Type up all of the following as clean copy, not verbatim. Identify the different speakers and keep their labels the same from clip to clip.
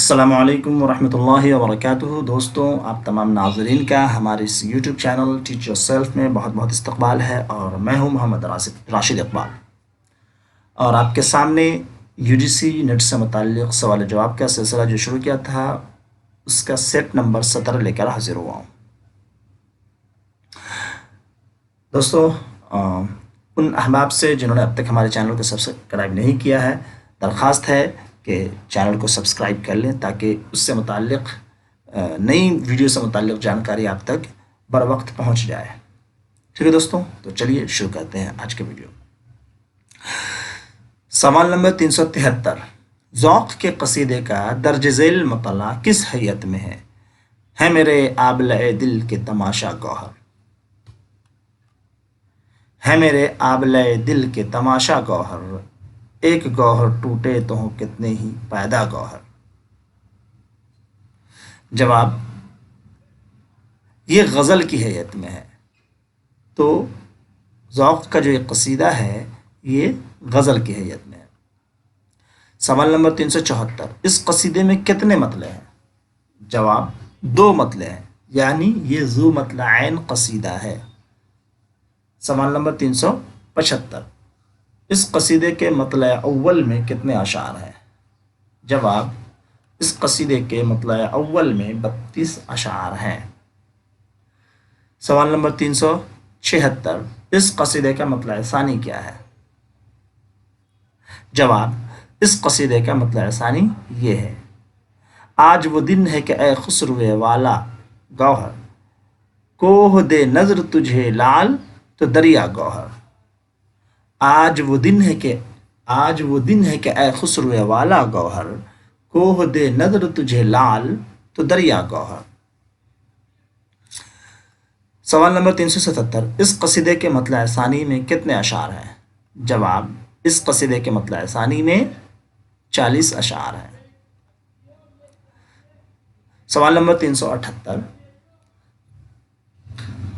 Speaker 1: السلام علیکم ورحمۃ اللہ وبرکاتہ۔ دوستوں، آپ تمام ناظرین کا ہمارے اس YouTube channel teach your self میں بہت بہت استقبال ہے، اور میں ہوں محمد راشد اقبال، اور آپ کے سامنے یو جی سی نیٹ سے متعلق سوال جواب کا سلسلہ جو شروع کیا تھا اس کا سیٹ نمبر 17 لے کر حاضر ہوا ہوں۔ دوستوں، ان احباب سے جنہوں نے اب تک ہمارے چینل کو سبسکرائب نہیں کیا ہے، درخواست ہے کہ چینل کو سبسکرائب کر لیں تاکہ اس سے متعلق نئی ویڈیو سے متعلق جانکاری آپ تک بر وقت پہنچ جائے۔ ٹھیک ہے دوستوں، تو چلیے شروع کرتے ہیں آج کے ویڈیو۔ سوال نمبر 373، ذوق کے قصیدے کا درج ذیل مطلع کس حیت میں ہے میرے آبلۂ دل کے تماشا گوہر، ہے میرے آبلۂ دل کے تماشا گوہر، ایک گوہر ٹوٹے تو ہوں کتنے ہی پیدا گوہر۔ جواب، یہ غزل کی حیت میں ہے، تو ذوق کا جو یہ قصیدہ ہے یہ غزل کی حیت میں ہے۔ سوال نمبر 374، اس قصیدے میں کتنے مطلع ہیں؟ جواب، 2 مطلع ہیں، یعنی یہ ذو مطلعین قصیدہ ہے۔ سوال نمبر 375، اس قصیدے کے مطلع اول میں کتنے اشعار ہیں؟ جواب، اس قصیدے کے مطلع اول میں 32 اشعار ہیں۔ سوال نمبر 376، اس قصیدے کا مطلع ثانی کیا ہے؟ جواب، اس قصیدے کا مطلع ثانی یہ ہے، آج وہ دن ہے کہ اے خسروِ والا گوہر، کوہ دے نظر تجھے لال تو دریا گوہر۔ آج وہ دن ہے کہ اے خسروِ والا گوہر، کوہ دے نظر تجھے لال تو دریا گوہر۔ سوال نمبر 377، اس قصیدے کے مطلع ثانی میں کتنے اشعار ہیں؟ جواب، اس قصیدے کے مطلع ثانی میں 40 اشعار ہیں۔ سوال نمبر 378،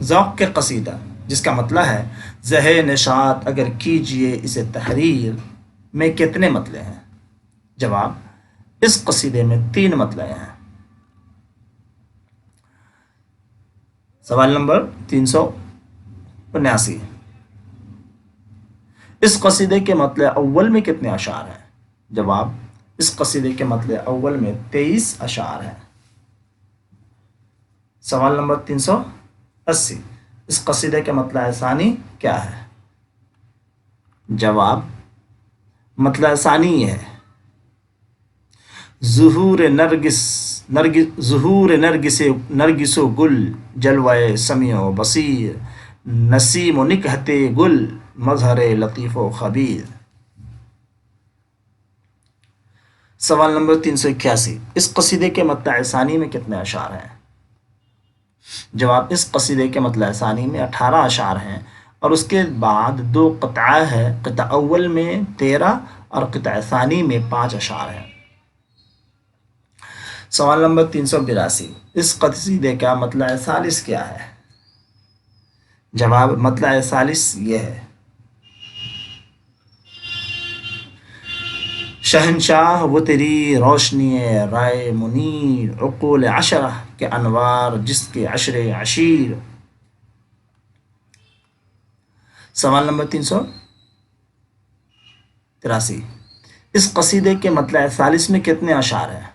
Speaker 1: ذوق کے قصیدہ جس کا مطلع ہے زہ نشاط اگر کیجئے اسے تحریر میں کتنے مطلع ہیں؟ جواب، اس قصیدے میں 3 مطلع ہیں۔ سوال نمبر 379، اس قصیدے کے مطلع اول میں کتنے اشعار ہیں؟ جواب، اس قصیدے کے مطلع اول میں 23 اشعار ہیں۔ سوال نمبر 380، اس قصیدے کے مطلع ثانی کیا ہے؟ جواب، مطلع ثانی یہ ہے، نرگس و گل جلوہ سمیع و بصیر، نسیم و نکہت گل مظہر لطیف و خبیر۔ سوال نمبر 381، اس قصیدے کے مطلع ثانی میں کتنے اشعار ہیں؟ جواب، اس قصیدے کے مطلع ثانی میں 18 اشعار ہیں، اور اس کے بعد 2 قطعہ ہے، قطعہ اول میں 13 اور قطعہ ثانی میں 5 اشعار ہیں۔ سوال نمبر 382، اس قصیدے کا مطلع ثالث کیا ہے؟ جواب، مطلع ثالث یہ ہے، شہنشاہ وہ تیری روشنی رائے منیر، عقول عشرہ کے انوار جس کے عشر عشیر۔ سوال نمبر 383، اس قصیدے کے مطلع ثالث میں کتنے اشعار ہیں؟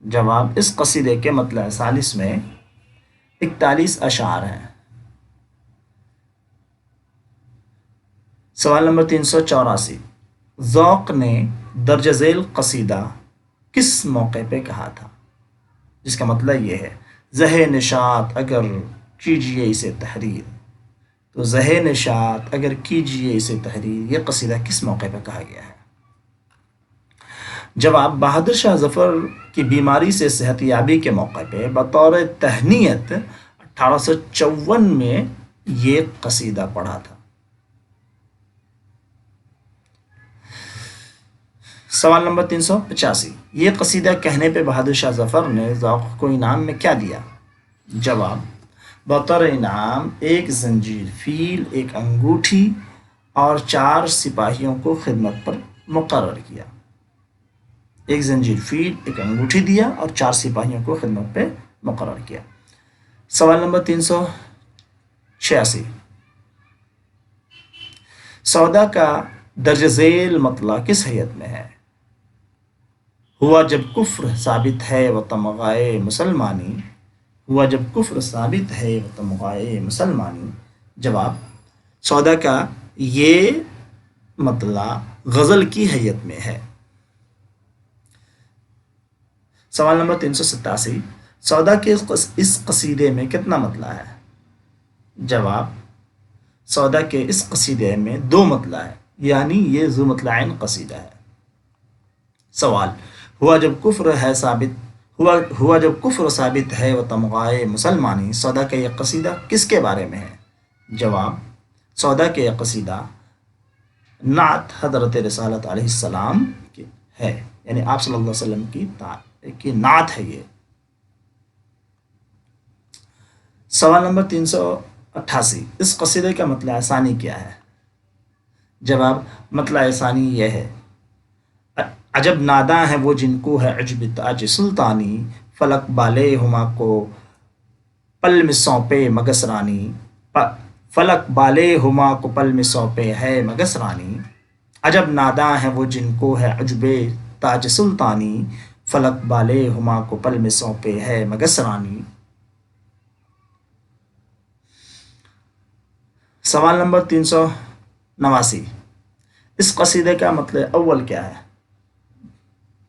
Speaker 1: جواب، اس قصیدے کے مطلع ثالث میں 41 اشعار ہیں۔ سوال نمبر 384، ذوق نے درج ذیل قصیدہ کس موقع پہ کہا تھا؟ جس کا مطلب یہ ہے، زہ نشاط اگر کیجئے اسے تحریر، تو زہ نشاط اگر کیجئے اسے تحریر یہ قصیدہ کس موقع پہ کہا گیا ہے؟ جواب، بہادر شاہ ظفر کی بیماری سے صحت یابی کے موقع پہ بطور تہنیت 1854 میں یہ قصیدہ پڑھا تھا۔ سوال نمبر 385، یہ قصیدہ کہنے پہ بہادر شاہ ظفر نے ذوق کو انعام میں کیا دیا؟ جواب، بطور انعام 1 زنجیر فیل، 1 انگوٹھی اور 4 سپاہیوں کو خدمت پر مقرر کیا۔ एक जंजीर फील, एक अंगूठी दिया और 4 सिपाहियों को खिदमत पे मुकर्रर किया। सवाल नंबर 386, सौदा का दर्ज झेल मतला किस हैयत में है? हुआ जब कुफ्र साबित है व तमगाए मुसलमानी, हुआ जब कुफ्र साबित है व तमगाए मुसलमानी। जवाब, सौदा का ये मतला गज़ल की हैयत में है। सवाल नंबर 387, सौदा के इस कसीदे में कितना मतला है? जवाब, सौदा के इस कसीदे में 2 मतला है, यानी ये ज़ू मतलाइन कसीदा है। सवाल, हुआ जब कुफ्र है साबित हुआ जब कुफ्र साबित है व तमगाए मुसलमानी, सौदा का यह कसीदा किसके बारे में है? जवाब, सौदा के यह कसीदा नात हज़रत रिसालत अलैहिस्सलाम की है, यानी आप सल्लल्लाहु अलैहि वसल्लम की नात है ये। सवाल नंबर 388, इस कसीदे का मतला सानी क्या है? जवाब, मतला सानी यह है, अजब नादा है वो जिनको है अजब ताज सुल्तानी, फलक बाले हुमा को पल में सौंपे मगस रानी, फलक बाले हुमा को पल में सौंपे है मगस रानी। अजब नादा है वो जिनको है अजब ताज सुल्तानी, फलक बाले हुमा को पल में सौंपे है मगस रानी। सवाल नंबर 389, इस कसीदे का मतलब अव्वल क्या है?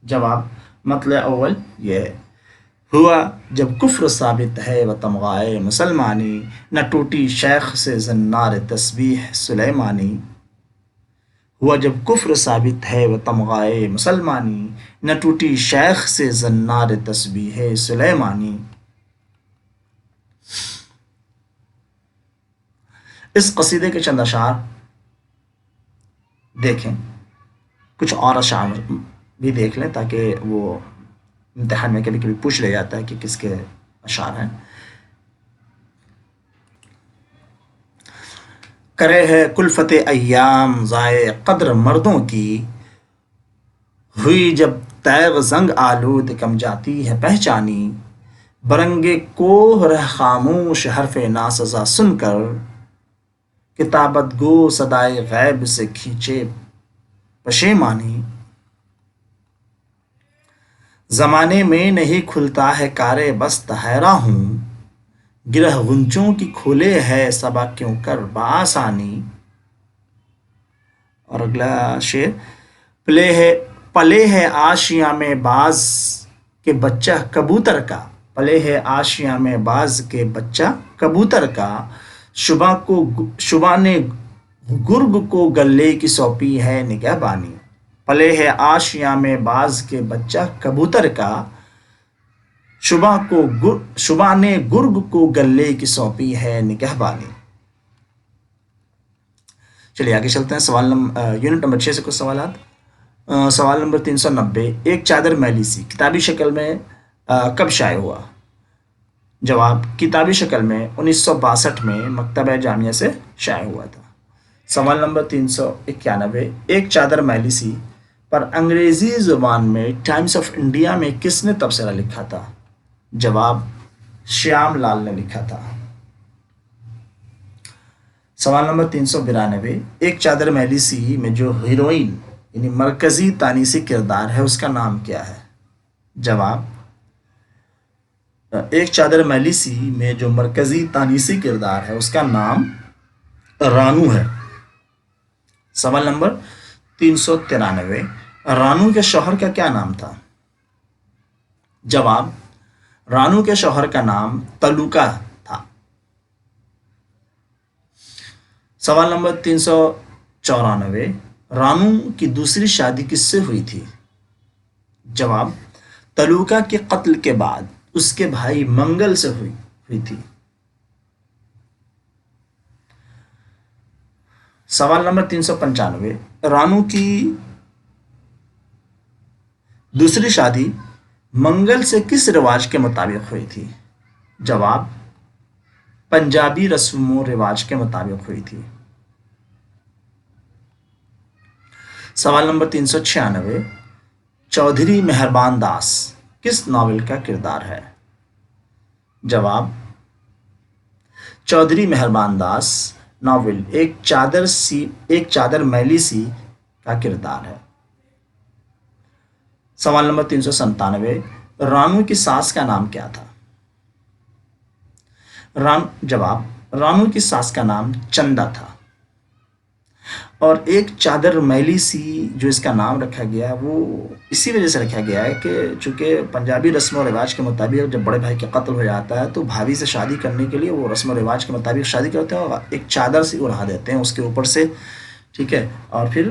Speaker 1: जवाब, मतलब अव्वल ये है, हुआ जब कुफ्र साबित है व तमगाए मुसलमानी, न टूटी शेख से जन्नार तस्बीह सुलेमानी। हुआ जब कुफ्र साबित है व तमगाए मुसलमानी, न टूटी शेख से जन्नार तस्बीह सुलेमानी। इस कसीदे के चंद अशार देखें, कुछ और अशार भी देख लें ताकि वो इम्तिहान में कभी कभी पूछ ले जाता है कि किसके अशार हैं। करे है कुल्फत अय्याम ज़ाए कद्र मर्दों की, हुई जब तैग जंग आलूद कम जाती है पहचानी। बरंगे कोह रह खामोश हरफ नासज़ा सुनकर, किताबत गो सदाए गैब से खींचे पशेमानी। ज़माने में नहीं खुलता है कारे बस तहरा हूँ, गिरह गुंचों की खोले है सबा क्यों कर बासानी। और अगला शेर, पले है आशिया में बाज के बच्चा कबूतर का, पले है आशिया में बाज के बच्चा कबूतर का। शुबा ने गुर्ग को गले की सौंपी है निगहबानी। पले है आशिया में बाज के बच्चा कबूतर का, शुबा ने गुर्ग को गले की सौंपी है निगहबानी। चलिए आगे चलते हैं। यूनिट नंबर 6 से कुछ सवाल। सवाल नंबर 390, एक चादर मैली सी किताबी शक्ल में कब शाये हुआ? जवाब, किताबी शक्ल में 1962 में मकतबा जामिया से शाये हुआ था। सवाल नंबर 391, एक चादर मैली सी पर अंग्रेज़ी ज़ुबान में टाइम्स ऑफ इंडिया में किसने तबसरा लिखा था? जवाब, श्याम लाल ने लिखा था। सवाल नंबर 392, एक चादर मैली सी में जो हीरोइन यानी मरकज़ी तानीसी किरदार है उसका नाम क्या है? जवाब, एक चादर मैली सी में जो मरकज़ी तानीसी किरदार है उसका नाम रानू है। सवाल नंबर 393, रानू के शौहर का क्या नाम था? जवाब, रानू के शौहर का नाम तलुका था। सवाल नंबर 394, रानू की दूसरी शादी किससे हुई थी? जवाब, तलुका के कत्ल के बाद उसके भाई मंगल से हुई थी। सवाल नंबर 395, रानू की दूसरी शादी मंगल से किस रिवाज के मुताबिक हुई थी? जवाब, पंजाबी रस्मों रिवाज के मुताबिक हुई थी। सवाल नंबर 396, चौधरी मेहरबान दास किस नावल का किरदार है? जवाब, चौधरी मेहरबान दास नावल एक चादर मैली सी का किरदार है। सवाल नंबर 397, रानू की सास का नाम क्या था? जवाब, रानू की सास का नाम चंदा था। और एक चादर मैली सी जो इसका नाम रखा गया वो इसी वजह से रखा गया है कि चूंकि पंजाबी रस्म और रिवाज के मुताबिक जब बड़े भाई का कत्ल हो जाता है तो भाभी से शादी करने के लिए वो रस्म और रिवाज के मुताबिक शादी करते हैं और एक चादर सी उड़ा देते हैं उसके ऊपर से, ठीक है, और फिर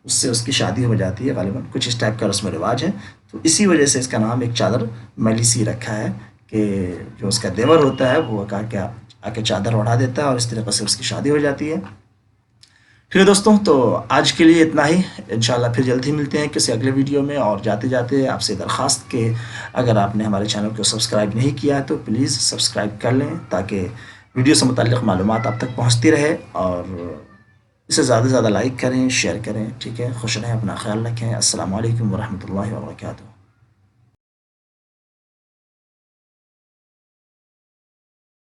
Speaker 1: उससे उसकी शादी हो जाती है। गालिबन कुछ इस टाइप का रस्म रिवाज है, तो इसी वजह से इसका नाम एक चादर मैली सी रखा है कि जो उसका देवर होता है वो आके चादर उड़ा देता है और इस तरीके से उसकी शादी हो जाती है। ठीक है दोस्तों, तो आज के लिए इतना ही। इंशाल्लाह फिर जल्द ही मिलते हैं किसी अगले वीडियो में। और जाते जाते आपसे दरख्वास्त कि अगर आपने हमारे चैनल को सब्सक्राइब नहीं किया है तो प्लीज़ सब्सक्राइब कर लें ताकि वीडियो से मुताल्लिक़ मालूमात आप तक पहुँचती रहे, और इसे ज़्यादा से ज़्यादा लाइक करें, शेयर करें। ठीक है, खुश रहें, अपना ख्याल रखें। अस्सलामु अलैकुम वरहमतुल्लाहि वबरकातुहू।